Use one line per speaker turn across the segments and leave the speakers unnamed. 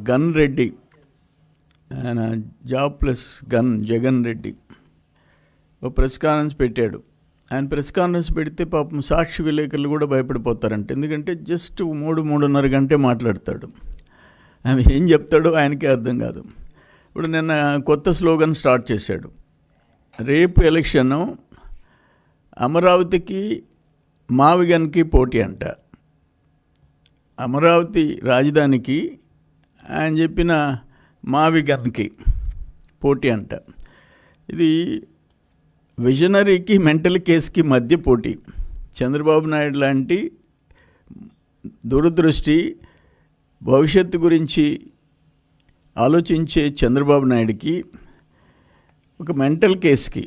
Gun Reddy, ఆయన job plus gun Jagan Reddy ఒక press conference పెట్టాడు. ఆయన ప్రెస్ కాన్ఫరెన్స్ పెడితే పాపం సాక్షి విలేకరులు కూడా భయపడిపోతారంట. ఎందుకంటే జస్ట్ 3-3.5 గంటే మాట్లాడతాడు. ఆమె ఏం చెప్తాడో ఆయనకే అర్థం కాదు. ఇప్పుడు నిన్న కొత్త స్లోగన్ స్టార్ట్ చేశాడు. రేపు ఎలక్షన్ అమరావతికి మావిగన్కి పోటీ అంట. అమరావతి రాజధానికి ఆయన చెప్పిన మావిగన్కి పోటీ అంట. ఇది విజనరీకి మెంటల్ కేసుకి మధ్య పోటీ. చంద్రబాబు నాయుడు లాంటి దూరదృష్టి, భవిష్యత్తు గురించి ఆలోచించే చంద్రబాబు నాయుడికి ఒక మెంటల్ కేసుకి,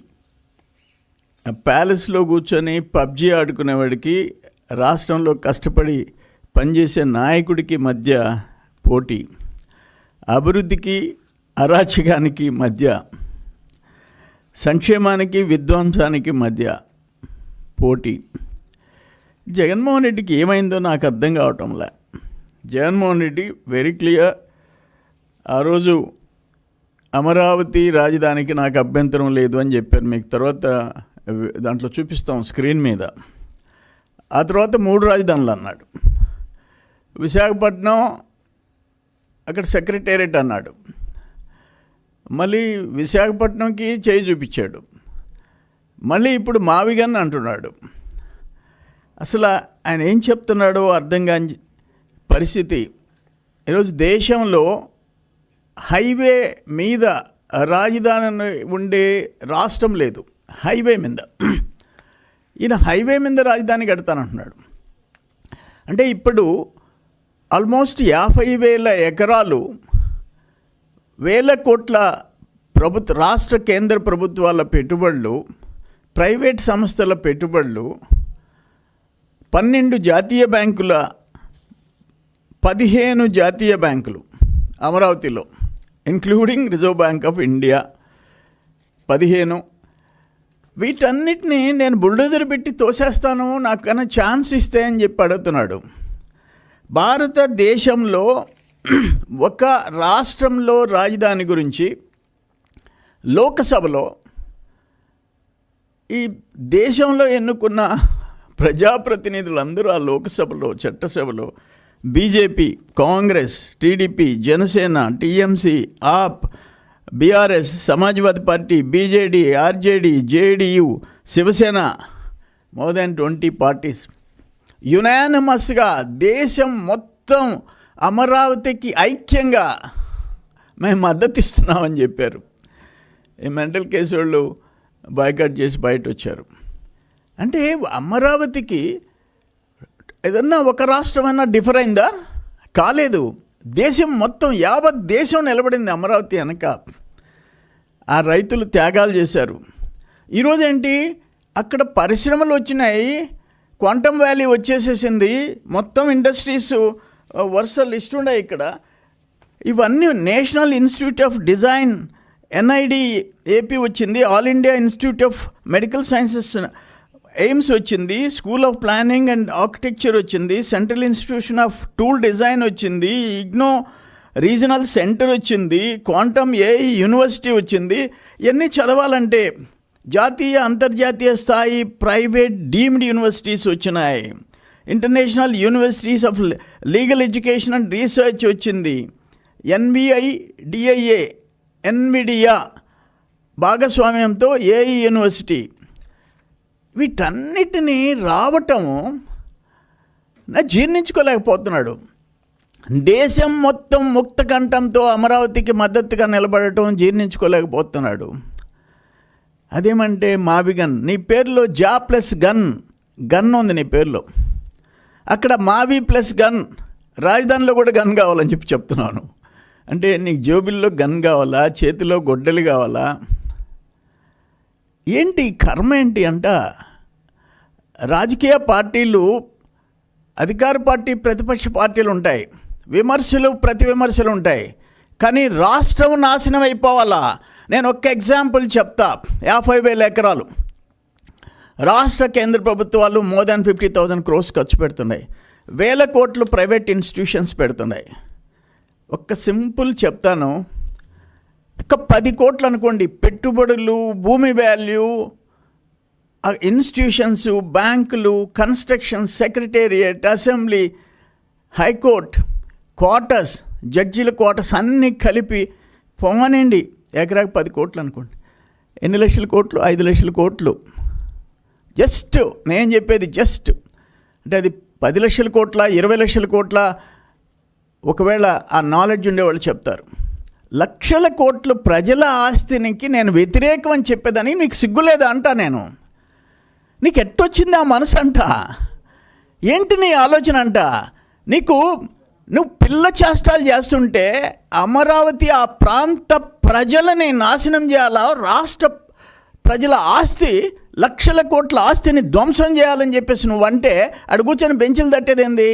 ప్యాలెస్లో కూర్చొని పబ్జీ ఆడుకునేవాడికి, రాష్ట్రంలో కష్టపడి పనిచేసే నాయకుడికి మధ్య పోటీ. అభివృద్ధికి అరాచకానికి మధ్య, సంక్షేమానికి విధ్వంసానికి మధ్య పోటీ. జగన్మోహన్ రెడ్డికి ఏమైందో నాకు అర్థం కావటంలే. జగన్మోహన్ రెడ్డి వెరీ క్లియర్, ఆ రోజు అమరావతి రాజధానికి నాకు అభ్యంతరం లేదు అని చెప్పారు. మీకు తర్వాత దాంట్లో చూపిస్తాం స్క్రీన్ మీద. ఆ తర్వాత 3 రాజధానులు అన్నాడు. విశాఖపట్నం అక్కడ సెక్రటేరియట్ అన్నాడు. మళ్ళీ విశాఖపట్నంకి చేయి చూపించాడు. మళ్ళీ ఇప్పుడు మావిగన్ అంటున్నాడు. అసలు ఆయన ఏం చెప్తున్నాడో అర్థం కాని పరిస్థితి. ఈరోజు దేశంలో హైవే మీద రాజధాని ఉండే రాష్ట్రం లేదు. హైవే మీద ఈయన హైవే మీద రాజధాని కడతానంటున్నాడు. అంటే ఇప్పుడు ఆల్మోస్ట్ 50,000 ఎకరాలు, వేల కోట్ల రాష్ట్ర కేంద్ర ప్రభుత్వాల పెట్టుబడులు, ప్రైవేట్ సంస్థల పెట్టుబడులు, 12 జాతీయ బ్యాంకుల, 15 జాతీయ బ్యాంకులు అమరావతిలో, including reserve bank of India 15. వీటన్నిటినీ నేను బుల్డోజర్ పెట్టి తోసేస్తాను, నాకు కన్నా ఛాన్స్ ఇస్తే అని చెప్పి అడుగుతున్నాడు. భారతదేశంలో ఒక రాష్ట్రంలో రాజధాని గురించి లోకసభలో, ఈ దేశంలో ఎన్నుకున్న ప్రజాప్రతినిధులందరూ ఆ లోకసభలో, చట్టసభలో BJP, Congress, TDP, Janasena, TMC, AAP, BRS, Samajwadi party, BJD, RJD, JDU, Shiv Sena, more than 20 parties యునానిమస్గా దేశం మొత్తం అమరావతికి ఐక్యంగా మేము మద్దతు ఇస్తున్నామని చెప్పారు. ఈ మెంటల్ కేసు వాళ్ళు బాయ్కాట్ చేసి బయట వచ్చారు. అంటే అమరావతికి ఏదన్నా ఒక రాష్ట్రమైనా డిఫర్ అయిందా? కాలేదు. దేశం మొత్తం, యావత్ దేశం నిలబడింది అమరావతి వెనక. ఆ రైతులు త్యాగాలు చేశారు. ఈరోజు ఏంటి, అక్కడ పరిశ్రమలు వచ్చినాయి, క్వాంటమ్ వ్యాలీ వచ్చేసేసింది, మొత్తం ఇండస్ట్రీస్ వరుస లిస్ట్ ఉన్నాయి ఇక్కడ. ఇవన్నీ national institute of design, NID AP వచ్చింది, all India institute of medical sciences AIIMS వచ్చింది, school of planning and architecture వచ్చింది, central institution of tool design వచ్చింది, ఇగ్నో రీజనల్ సెంటర్ వచ్చింది, క్వాంటమ్ ఏఐ యూనివర్సిటీ వచ్చింది. ఇవన్నీ చదవాలంటే జాతీయ అంతర్జాతీయ స్థాయి ప్రైవేట్ డీమ్డ్ యూనివర్సిటీస్ వచ్చినాయి, international universities of legal education and research వచ్చింది, NVIDIA, ఎన్విడియా భాగస్వామ్యంతో ఏఐ యూనివర్సిటీ. వీటన్నిటినీ రావటము జీర్ణించుకోలేకపోతున్నాడు. దేశం మొత్తం ముక్త కంఠంతో అమరావతికి మద్దతుగా నిలబడటం జీర్ణించుకోలేకపోతున్నాడు. అదేమంటే మావిగన్, నీ పేరులో జా ప్లస్ గన్ ఉంది నీ పేరులో, అక్కడ మావి ప్లస్ గన్, రాజధానిలో కూడా గన్ కావాలని చెప్తున్నాను. అంటే నీకు జోబిల్లో గన్ కావాలా, చేతిలో గొడ్డలి కావాలా? ఏంటి కర్మ ఏంటి అంట. రాజకీయ పార్టీలు, అధికార పార్టీ, ప్రతిపక్ష పార్టీలు ఉంటాయి, విమర్శలు ప్రతి విమర్శలు ఉంటాయి, కానీ రాష్ట్రం నాశనం అయిపోవాలా? నేను ఒక్క ఎగ్జాంపుల్ చెప్తా. 50,000 ఎకరాలు రాష్ట్ర కేంద్ర ప్రభుత్వాలు మోర్ దాన్ 50,000 crores ఖర్చు పెడుతున్నాయి, వేల కోట్లు ప్రైవేట్ ఇన్స్టిట్యూషన్స్ పెడుతున్నాయి. ఒక్క సింపుల్ చెప్తాను. ఒక 10 కోట్లు అనుకోండి, పెట్టుబడులు, భూమి వాల్యూ, ఇన్స్టిట్యూషన్స్, బ్యాంకులు, construction, secretariat, assembly, high court, quarters, జడ్జీల క్వార్టర్స్ అన్నీ కలిపి పోమనండి ఎకరాకి 10 కోట్లు అనుకోండి. ఎన్ని లక్షల కోట్లు? 5 లక్షల కోట్లు. జస్ట్ నేను చెప్పేది జస్ట్ అంటే అది 10 లక్షల కోట్ల, 20 లక్షల కోట్ల, ఒకవేళ ఆ నాలెడ్జ్ ఉండేవాళ్ళు చెప్తారు. లక్షల కోట్లు ప్రజల ఆస్తినికి నేను వ్యతిరేకం అని చెప్పేదానికి నీకు సిగ్గులేదా అంటా నేను. నీకు ఎట్టొచ్చింది ఆ మనసు అంట? ఏంటి నీ ఆలోచన అంట? నువ్వు పిల్ల చేష్టాలు చేస్తుంటే అమరావతి ఆ ప్రాంత ప్రజలని నాశనం చేయాలా, రాష్ట్ర ప్రజల ఆస్తి, లక్షల కోట్ల ఆస్తిని ధ్వంసం చేయాలని చెప్పేసి నువ్వంటే అక్కడ కూర్చొని బెంచులు తట్టేదేంది?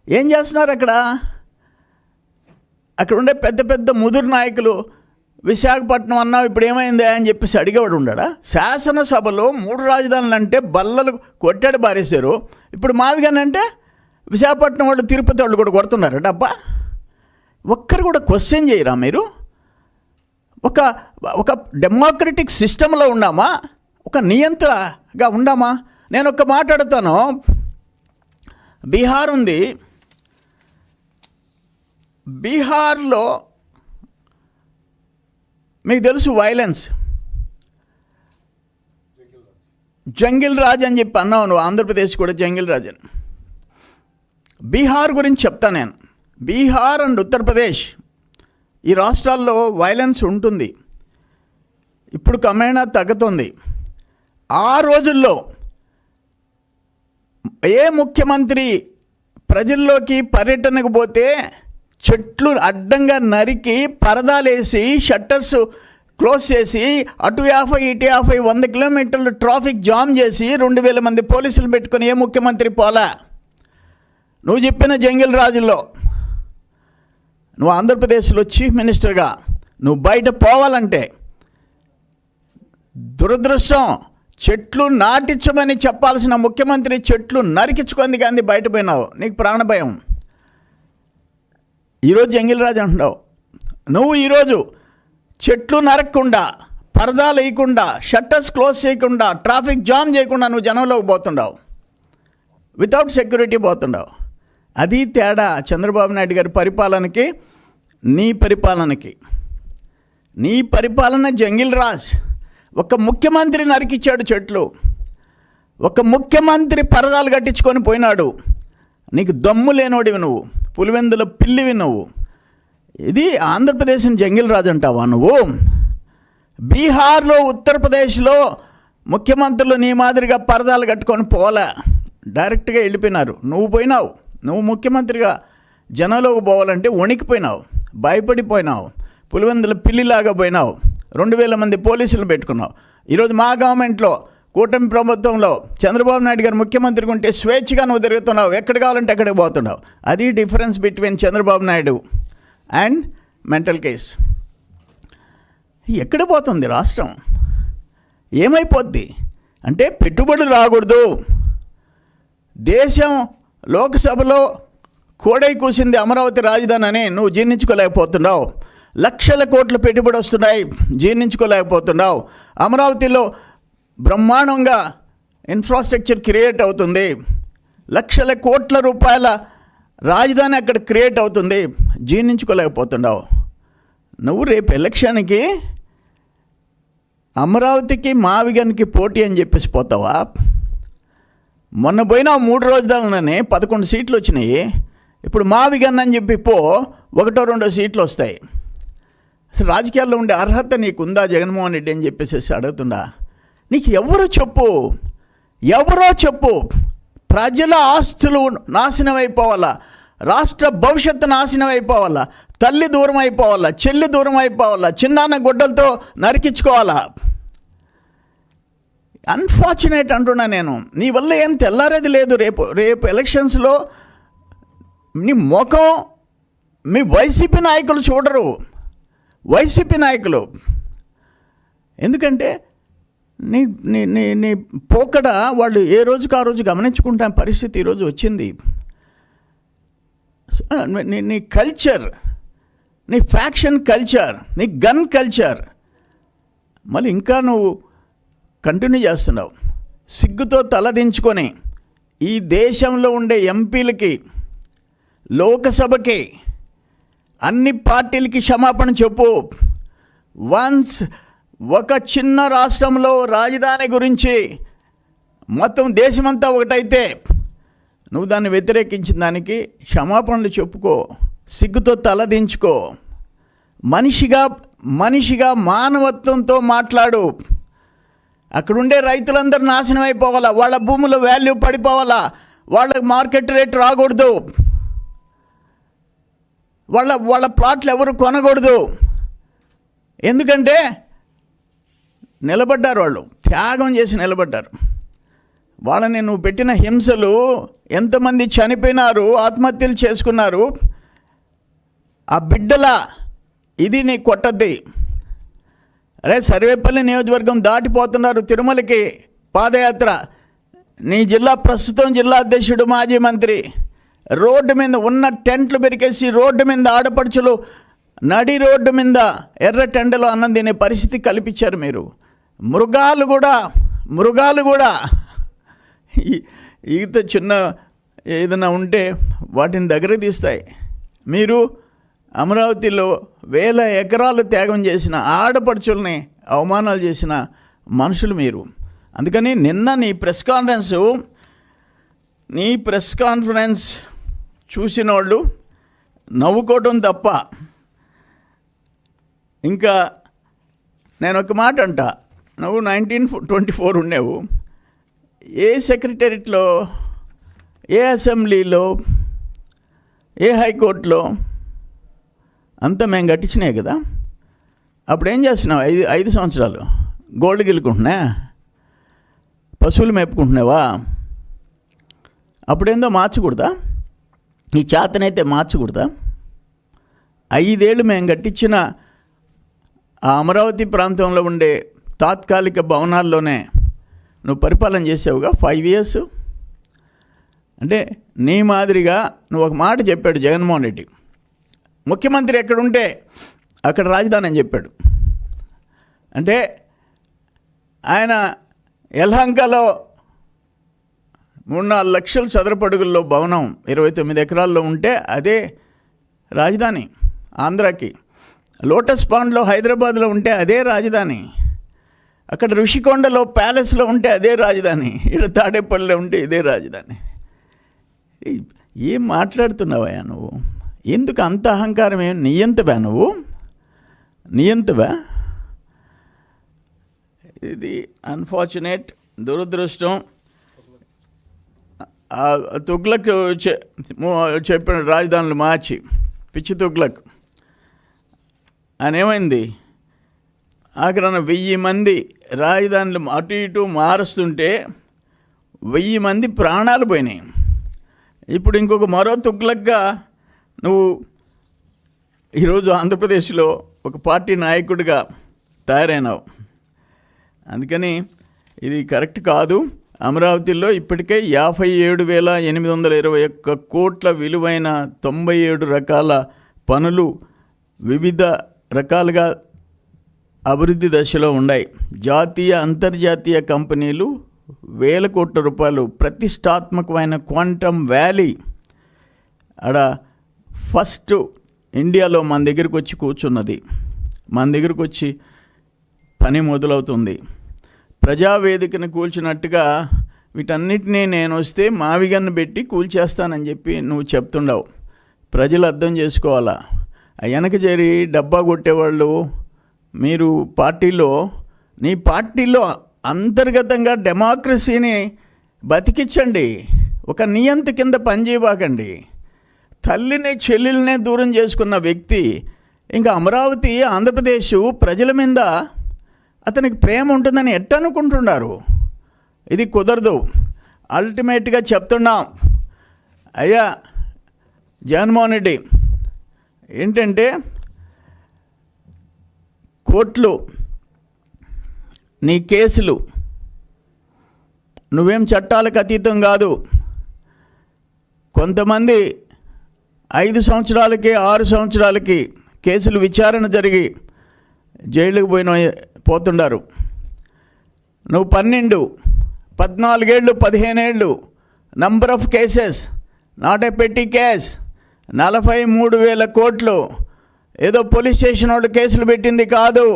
ఏం చేస్తున్నారు అక్కడ ఉండే పెద్ద పెద్ద ముదురు నాయకులు విశాఖపట్నం అన్నావు ఇప్పుడు ఏమైందా అని చెప్పేసి అడిగేవాడు ఉండడా? శాసనసభలో 3 రాజధానులు అంటే బల్లలు కొట్టాడు బారేశారు. ఇప్పుడు మావిగానంటే విశాఖపట్నం వాళ్ళు, తిరుపతి వాళ్ళు కూడా కొడుతున్నారు డబ్బా. ఒక్కరు కూడా క్వశ్చన్ చేయరా మీరు? ఒక డెమోక్రటిక్ సిస్టంలో ఉన్నామా? ఒక నియంత్రణగా ఉండామా? నేను ఒక మాట్లాడుతాను. బీహార్ ఉంది. బీహార్లో మీకు తెలుసు వైలెన్స్, జంగిల్ రాజ్ అని చెప్పి అన్నావు నువ్వు. ఆంధ్రప్రదేశ్ కూడా జంగిల్ రాజ్ అని. బీహార్ గురించి చెప్తా నేను. బీహార్ అండ్ ఉత్తరప్రదేశ్ ఈ రాష్ట్రాల్లో వైలెన్స్ ఉంటుంది. ఇప్పుడు క్రమేణా తగ్గుతుంది. ఆ రోజుల్లో ఏ ముఖ్యమంత్రి ప్రజల్లోకి పర్యటనకు పోతే చెట్లు అడ్డంగా నరికి, పరదాలేసి, షట్టర్స్ క్లోజ్ చేసి, అటు 50 ఇటు 50 100 కిలోమీటర్లు ట్రాఫిక్ జామ్ చేసి 2000 మంది పోలీసులు పెట్టుకొని ఏ ముఖ్యమంత్రి పోలా? నువ్వు చెప్పిన జంగిల్ రాజుల్లో నువ్వు ఆంధ్రప్రదేశ్లో చీఫ్ మినిస్టర్గా నువ్వు బయట పోవాలంటే దురదృష్టం, చెట్లు నాటించమని చెప్పాల్సిన ముఖ్యమంత్రి చెట్లు నరికించుకుంది కానీ బయట పోయినావు. నీకు ప్రాణభయం. ఈరోజు జంగిల్ రాజు అంటున్నావు. నువ్వు ఈరోజు చెట్లు నరకకుండా, పరదాలు వేయకుండా, షట్టర్స్ క్లోజ్ చేయకుండా, ట్రాఫిక్ జామ్ చేయకుండా నువ్వు జనంలోకి పోతుండవు. Without security పోతుండవు. అది తేడా చంద్రబాబు నాయుడు గారి పరిపాలనకి, నీ పరిపాలనకి. నీ పరిపాలన జంగిల్ రాజ్. ఒక ముఖ్యమంత్రి నరికిచ్చాడు చెట్లు, ఒక ముఖ్యమంత్రి పరదాలు కట్టించుకొని పోయినాడు. నీకు దమ్ము లేనోడివి నువ్వు, పులివెందుల పిల్లివి నువ్వు. ఇది ఆంధ్రప్రదేశ్ని జంగిల్ రాజు అంటావా నువ్వు? బీహార్లో, ఉత్తరప్రదేశ్లో ముఖ్యమంత్రులు నీ మాదిరిగా పరదాలు కట్టుకొని పోలే, డైరెక్ట్గా వెళ్ళిపోయినారు. నువ్వు పోయినావు. నువ్వు ముఖ్యమంత్రిగా జనంలోకి పోవాలంటే వణికిపోయినావు, భయపడిపోయినావు, పులివెందుల పిల్లిలాగా పోయినావు. 2000 మంది పోలీసులను పెట్టుకున్నావు. ఈరోజు మా గవర్నమెంట్లో, కూటమి ప్రభుత్వంలో చంద్రబాబు నాయుడు గారు ముఖ్యమంత్రిగా ఉంటే స్వేచ్ఛగా నువ్వు తిరుగుతున్నావు, ఎక్కడ కావాలంటే అక్కడికి పోతున్నావు. అది difference between Chandrababu Naidu and mental case. ఎక్కడ పోతుంది రాష్ట్రం? ఏమైపోద్ది అంటే పెట్టుబడులు రాకూడదు. దేశం లోక్సభలో కోడై కూసింది అమరావతి రాజధాని అని నువ్వు జీర్ణించుకోలేకపోతున్నావు. లక్షల కోట్ల పెట్టుబడి వస్తున్నాయి, జీర్ణించుకోలేకపోతున్నావు. అమరావతిలో బ్రహ్మాండంగా ఇన్ఫ్రాస్ట్రక్చర్ క్రియేట్ అవుతుంది, లక్షల కోట్ల రూపాయల రాజధాని అక్కడ క్రియేట్ అవుతుంది, జీర్ణించుకోలేకపోతున్నావు. నువ్వు రేపు ఎలక్షన్కి అమరావతికి, మావిగన్కి పోటీ అని చెప్పేసి పోతావా? మొన్న పోయినా 3 రోజులనే 11 సీట్లు వచ్చినాయి. ఇప్పుడు మావిగన్ అని చెప్పి 1-2 సీట్లు వస్తాయి. అసలు రాజకీయాల్లో ఉండే అర్హత నీకుందా జగన్మోహన్ రెడ్డి అని చెప్పేసి అడుగుతుందా? నీకు ఎవరో చెప్పు. ప్రజల ఆస్తులు నాశనం అయిపోవాలా, రాష్ట్ర భవిష్యత్తు నాశనం అయిపోవాలా, తల్లి దూరం అయిపోవాలా, చెల్లి దూరం అయిపోవాలా, చిన్నాన్న గుడ్డలతో నరికించుకోవాలా? అన్ఫార్చునేట్ అంటున్నా నేను. నీ వల్ల ఏం తెల్లారేది లేదు. రేపు ఎలక్షన్స్లో నీ ముఖం మీ వైసీపీ నాయకులు చూడరు. వైసీపీ నాయకులు ఎందుకంటే నీ నీ నీ నీ పోకడ వాళ్ళు ఏ రోజుకు ఆ రోజు గమనించుకుంటా పరిస్థితి ఈరోజు వచ్చింది. నీ కల్చర్, నీ ఫ్యాక్షన్ కల్చర్, నీ గన్ కల్చర్ మళ్ళీ ఇంకా నువ్వు కంటిన్యూ చేస్తున్నావు. సిగ్గుతో తలదించుకొని ఈ దేశంలో ఉండే ఎంపీలకి, లోకసభకి, అన్ని పార్టీలకి క్షమాపణ చెప్పు. వన్స్ ఒక చిన్న రాష్ట్రంలో రాజధాని గురించి మొత్తం దేశమంతా ఒకటైతే నువ్వు దాన్ని వ్యతిరేకించిన దానికి క్షమాపణలు చెప్పుకో, సిగ్గుతో తలదించుకో, మనిషిగా మానవత్వంతో మాట్లాడు. అక్కడుండే రైతులందరూ నాశనం అయిపోవాలా, వాళ్ళ భూముల వాల్యూ పడిపోవాలా, వాళ్ళకి మార్కెట్ రేట్ రాకూడదు, వాళ్ళ ప్లాట్లు ఎవరు కొనకూడదు. ఎందుకంటే నిలబడ్డారు, వాళ్ళు త్యాగం చేసి నిలబడ్డారు. వాళ్ళని నువ్వు పెట్టిన హింసలు, ఎంతమంది చనిపోయినారు, ఆత్మహత్యలు చేసుకున్నారు. ఆ బిడ్డల ఇది నీ కొట్టద్ది. అరే సర్వేపల్లి నియోజకవర్గం దాటిపోతున్నారు తిరుమలకి పాదయాత్ర. నీ ప్రస్తుతం జిల్లా అధ్యక్షుడు, మాజీ మంత్రి రోడ్డు మీద ఉన్న టెంట్లు పెరికేసి రోడ్డు మీద ఆడపడుచులు నడి రోడ్డు మీద ఎర్ర టెండలో అన్నం తినే పరిస్థితి కల్పించారు మీరు. మృగాలు కూడా ఈత చిన్న ఏదైనా ఉంటే వాటిని దగ్గర తీస్తాయి. మీరు అమరావతిలో 1000 ఎకరాలు త్యాగం చేసిన, ఆడపడుచుల్ని అవమానాలు చేసిన మనుషులు మీరు. అందుకని నిన్న నీ ప్రెస్ కాన్ఫరెన్స్ చూసిన వాళ్ళు నవ్వుకోవటం తప్ప ఇంకా నేను ఒక మాట అంట. నువ్వు 1924 ఉండేవు. ఏ సెక్రటేరియట్లో, ఏ అసెంబ్లీలో, ఏ హైకోర్టులో అంతా మేము కట్టించినాయి కదా. అప్పుడు ఏం చేస్తున్నావు? 5 సంవత్సరాలు గోల్డ్ గిల్లుకుంటున్నా, పశువులు మేపుకుంటున్నావా? అప్పుడేందో మార్చకూడదా? నీ చేతనైతే మార్చకూడదా? 5 ఏళ్ళు మేము కట్టించిన ఆ అమరావతి ప్రాంతంలో ఉండే తాత్కాలిక భవనాల్లోనే నువ్వు పరిపాలన చేసావుగా 5 ఇయర్స్. అంటే నీ మాదిరిగా నువ్వు ఒక మాట చెప్పాడు జగన్మోహన్ రెడ్డి, ముఖ్యమంత్రి ఎక్కడుంటే అక్కడ రాజధాని అని చెప్పాడు. అంటే ఆయన యలహంకలో 3-4 లక్షల చదరపడుగుల్లో భవనం 29 ఎకరాల్లో ఉంటే అదే రాజధాని ఆంధ్రాకి. లోటస్ పాండ్లో హైదరాబాద్లో ఉంటే అదే రాజధాని. అక్కడ ఋషికొండలో ప్యాలెస్లో ఉంటే అదే రాజధాని. ఇక్కడ తాడేపల్లిలో ఉంటే ఇదే రాజధాని. ఏం మాట్లాడుతున్నావా నువ్వు? ఎందుకు అంత అహంకారం? ఏం నియంతవా నువ్వు? నియంతవా? ఇది అన్ఫార్చునేట్, దురదృష్టం. తుగ్లక్ చెప్పిన రాజధానులు మార్చి, పిచ్చి తుగ్లక్ అని ఏమైంది? అక్కడ 1000 మంది రాజధానులు అటు ఇటు మారుస్తుంటే 1000 మంది ప్రాణాలు పోయినాయి. ఇప్పుడు ఇంకొక మరో తుగ్లక్గా నువ్వు ఈరోజు ఆంధ్రప్రదేశ్లో ఒక పార్టీ నాయకుడిగా తయారైనావు. అందుకని ఇది కరెక్ట్ కాదు. అమరావతిలో ఇప్పటికే 57,821 కోట్ల విలువైన 97 రకాల పనులు వివిధ రకాలుగా అభివృద్ధి దశలో ఉన్నాయి. జాతీయ అంతర్జాతీయ కంపెనీలు 1000 కోట్ల రూపాయలు ప్రతిష్టాత్మకమైన క్వాంటమ్ వ్యాలీ ఆడ ఫస్ట్ ఇండియాలో మన దగ్గరికి వచ్చి కూర్చున్నది. మన దగ్గరికి వచ్చి పని మొదలవుతుంది. ప్రజావేదికను కూల్చినట్టుగా వీటన్నిటినీ నేను వస్తే మావిగన్ను పెట్టి కూల్చేస్తానని చెప్పి నువ్వు చెప్తుండవు. ప్రజలు అర్థం చేసుకోవాలా. వెనక చేరి డబ్బా కొట్టేవాళ్ళు మీరు పార్టీలో, నీ పార్టీలో అంతర్గతంగా డెమోక్రసీని బతికించండి. ఒక నియంత కింద పనిచేయబాకండి. తల్లిని చెల్లెల్నే దూరం చేసుకున్న వ్యక్తి ఇంకా అమరావతి ఆంధ్రప్రదేశ్ ప్రజల మీద అతనికి ప్రేమ ఉంటుందని ఎట్టనుకుంటున్నారు? ఇది కుదరదు. అల్టిమేట్గా చెప్తున్నాం అయ్యా జగన్మోహన్ రెడ్డి, ఏంటంటే కోర్టులు, నీ కేసులు, నువ్వేం చట్టాలకు అతీతం కాదు. కొంతమంది 5 సంవత్సరాలకి 6 సంవత్సరాలకి కేసులు విచారణ జరిగి జైలుకు పోతుండారు. నువ్వు 12, 14 ఏళ్ళు, 15 ఏళ్ళు, number of cases, not a పెట్టి కేస్, 43,000 కోట్లు. ఏదో పోలీస్ స్టేషన్ వాళ్ళు కేసులు పెట్టింది కాదు.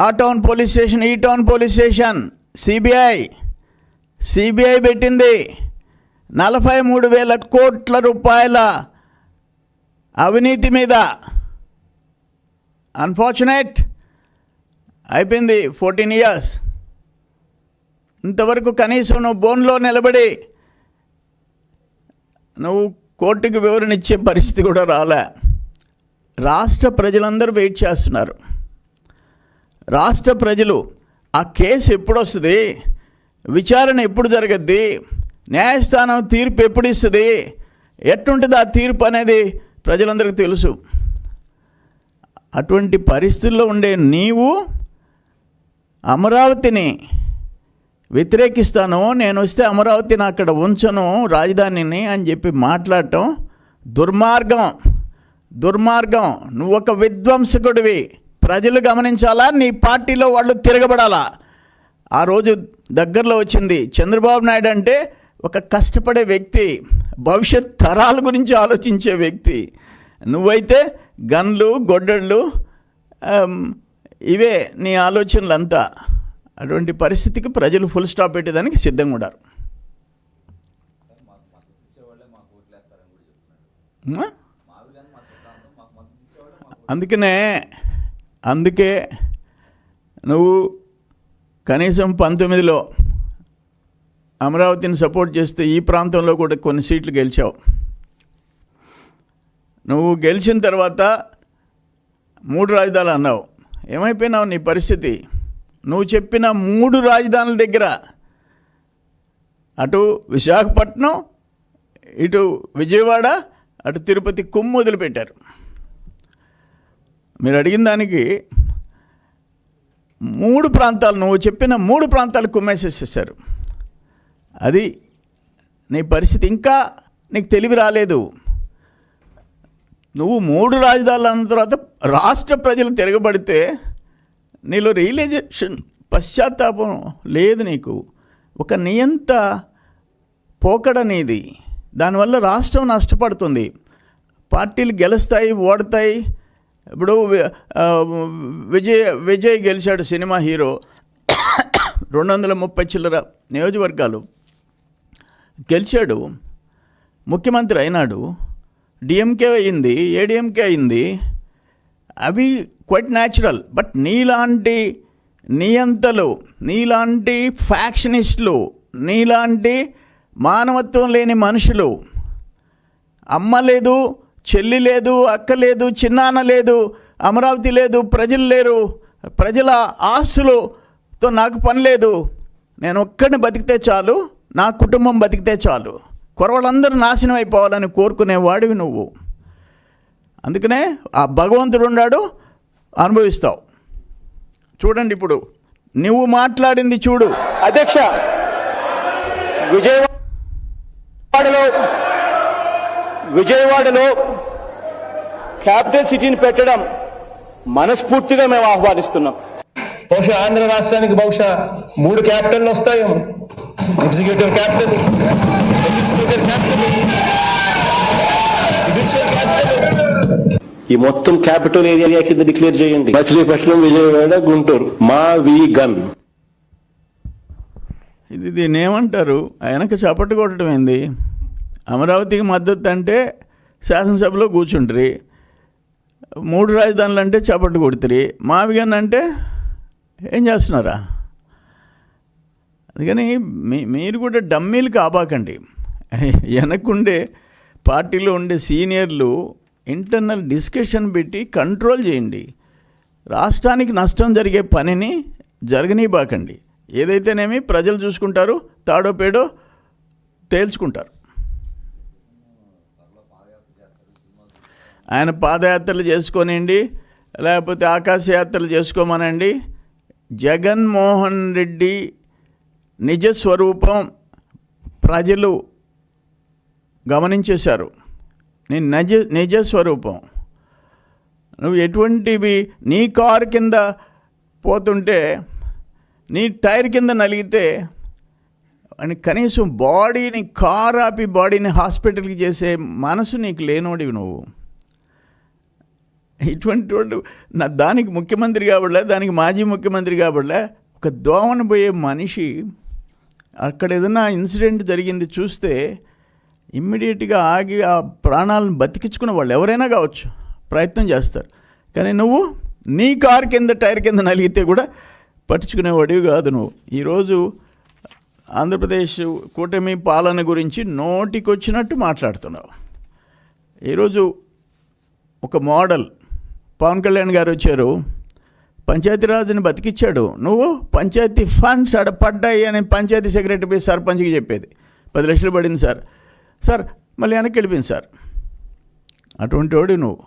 ఆ టౌన్ పోలీస్ స్టేషన్, ఈ టౌన్ పోలీస్ స్టేషన్, సిబిఐ పెట్టింది. 43,000 కోట్ల రూపాయల అవినీతి మీద. అన్ఫార్చునేట్ అయిపోయింది 14 ఇయర్స్. ఇంతవరకు కనీసం నువ్వు బోన్లో నిలబడి నువ్వు కోర్టుకు వివరణ ఇచ్చే పరిస్థితి కూడా రాలే. రాష్ట్ర ప్రజలందరూ వెయిట్ చేస్తున్నారు. రాష్ట్ర ప్రజలు ఆ కేసు ఎప్పుడు వస్తుంది, విచారణ ఎప్పుడు జరగద్ది, న్యాయస్థానం తీర్పు ఎప్పుడు ఇస్తుంది, ఎట్టుంటుంది ఆ తీర్పు అనేది ప్రజలందరికీ తెలుసు. అటువంటి పరిస్థితుల్లో ఉండే నీవు అమరావతిని వ్యతిరేకిస్తాను, నేను వస్తే అమరావతిని అక్కడ ఉంచను రాజధానిని అని చెప్పి మాట్లాడటం దుర్మార్గం. నువ్వు ఒక విధ్వంసకుడివి. ప్రజలు గమనించాలా, నీ పార్టీలో వాళ్ళు తిరగబడాలా. ఆ రోజు దగ్గరలో వచ్చింది. చంద్రబాబు నాయుడు అంటే ఒక కష్టపడే వ్యక్తి, భవిష్యత్ తరాల గురించి ఆలోచించే వ్యక్తి. నువ్వైతే గన్లు, గొడ్డళ్ళు, ఇవే నీ ఆలోచనలంతా. అటువంటి పరిస్థితికి ప్రజలు ఫుల్ స్టాప్ పెట్టేదానికి సిద్ధంగా ఉన్నారు. అందుకే నువ్వు కనీసం 19లో అమరావతిని సపోర్ట్ చేస్తే ఈ ప్రాంతంలో కూడా కొన్ని సీట్లు గెలిచావు. నువ్వు గెలిచిన తర్వాత 3 రాజధానులు అన్నావు. ఏమైపోయినావు నీ పరిస్థితి? నువ్వు చెప్పిన 3 రాజధానుల దగ్గర అటు విశాఖపట్నం, ఇటు విజయవాడ, అటు తిరుపతి కుమ్ము వదిలిపెట్టారు. మీరు అడిగిన దానికి 3 ప్రాంతాలు, నువ్వు చెప్పిన 3 ప్రాంతాలు కుమ్మేసేసేసారు. అది నీ పరిస్థితి. ఇంకా నీకు తెలివి రాలేదు. నువ్వు 3 రాజధానులు అన్న తర్వాత రాష్ట్ర ప్రజలు తిరగబడితే నీలో రియలైజేషన్, పశ్చాత్తాపం లేదు నీకు. ఒక నియంత పోకడనేది. దానివల్ల రాష్ట్రం నష్టపడుతుంది. పార్టీలు గెలుస్తాయి, ఓడతాయి. ఇప్పుడు విజయ్ గెలిచాడు, సినిమా హీరో. 230 చిల్లర నియోజకవర్గాలు గెలిచాడు, ముఖ్యమంత్రి అయినాడు. డిఎంకే అయింది, ఏడిఎంకే అయింది. అవి క్వైట్ న్యాచురల్. బట్ నీలాంటి నియంతలు, నీలాంటి ఫ్యాక్షనిస్టులు, నీలాంటి మానవత్వం లేని మనుషులు, అమ్మ లేదు, చెల్లి లేదు, అక్క లేదు, చిన్నాన్న లేదు, అమరావతి లేదు, ప్రజలు లేరు, ప్రజల ఆస్తులతో నాకు పని లేదు, నేను ఒక్కడిని బతికితే చాలు, నా కుటుంబం బతికితే చాలు, కుర్రవాళ్ళందరూ నాశనం అయిపోవాలని కోరుకునేవాడివి నువ్వు. అందుకనే ఆ భగవంతుడు ఉన్నాడు, అనుభవిస్తావు. చూడండి, ఇప్పుడు నువ్వు మాట్లాడింది చూడు.
అధ్యక్ష, విజయవాడలో క్యాపిటల్ సిటీని పెట్టడం మనస్ఫూర్తిగా మేము ఆహ్వానిస్తున్నాం.
బహుశా ఆంధ్ర రాష్ట్రానికి 3 క్యాపిటల్ వస్తాయేమో. Executive capital, legislature capital, judicial capital.
ఈ మొత్తం క్యాపిటల్ ఏరియా కింద డిక్లేర్ చేయండి. మచిలీపట్నం, విజయవాడ, గుంటూరు. మా వి గన్.
దీన్ని ఏమంటారు? ఆయనకు చప్పట్టు కొట్టడం ఏంది? అమరావతికి మద్దతు అంటే శాసనసభలో కూర్చుంటారు, 3 రాజధానులు అంటే చప్పట్టు కొడుతుంది, మావిగన్ అంటే ఏం చేస్తున్నారా? అందుకని మీరు కూడా డమ్మీలు కాబాకండి. వెనకుండే పార్టీలో ఉండే సీనియర్లు ఇంటర్నల్ డిస్కషన్ పెట్టి కంట్రోల్ చేయండి. రాష్ట్రానికి నష్టం జరిగే పనిని జరగనీబాకండి. ఏదైతేనేమి ప్రజలు చూసుకుంటారు, తాడో పేడో తేల్చుకుంటారు. ఆయన పాదయాత్రలు చేసుకోనండి, లేకపోతే ఆకాశయాత్రలు చేసుకోమనండి. జగన్మోహన్ రెడ్డి నిజస్వరూపం ప్రజలు గమనించేశారు. నీ నిజ స్వరూపం. నువ్వు ఎటువంటివి, నీ కారు కింద పోతుంటే నీ టైర్ కింద నలిగితే అని కనీసం బాడీని, కారు ఆపి బాడీని హాస్పిటల్కి చేసే మనసు నీకు లేనోడివి నువ్వు. ఇటువంటి వాడు దానికి ముఖ్యమంత్రి కాబడలే, దానికి మాజీ ముఖ్యమంత్రి కాబడలే, ఒక దోవన పోయే మనిషి అక్కడ ఏదైనా ఇన్సిడెంట్ జరిగింది చూస్తే ఇమ్మీడియట్గా ఆగి ఆ ప్రాణాలను బతికించుకున్న వాళ్ళు ఎవరైనా కావచ్చు, ప్రయత్నం చేస్తారు. కానీ నువ్వు నీ కారు కింద టైర్ కింద నలిగితే కూడా పట్టించుకునేవాడివి కాదు నువ్వు. ఈరోజు ఆంధ్రప్రదేశ్ కూటమి పాలన గురించి నోటికొచ్చినట్టు మాట్లాడుతున్నావు. ఈరోజు ఒక మోడల్ పవన్ కళ్యాణ్ గారు వచ్చారు, పంచాయతీరాజ్ని బతికిచ్చాడు. నువ్వు పంచాయతీ ఫండ్స్ అడపడ్డాయి అని పంచాయతీ సెక్రటరీ పోయి సర్పంచ్కి చెప్పేది, 10 లక్షలు పడింది సార్ మళ్ళీ వెనక్కి వెళ్ళిపోయింది సార్. అటువంటి వాడు నువ్వు.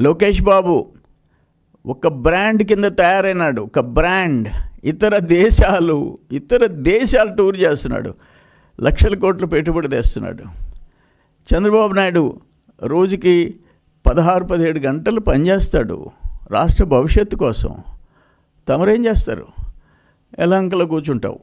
లోకేష్ బాబు ఒక బ్రాండ్ కింద తయారైనాడు, ఒక బ్రాండ్. ఇతర దేశాలు టూర్ చేస్తున్నాడు, లక్షల కోట్లు పెట్టుబడి తెస్తున్నాడు. చంద్రబాబు నాయుడు రోజుకి 16-17 గంటలు పనిచేస్తాడు రాష్ట్ర భవిష్యత్తు కోసం. తమరేం చేస్తారు? ఎలంకలో కూర్చుంటావు.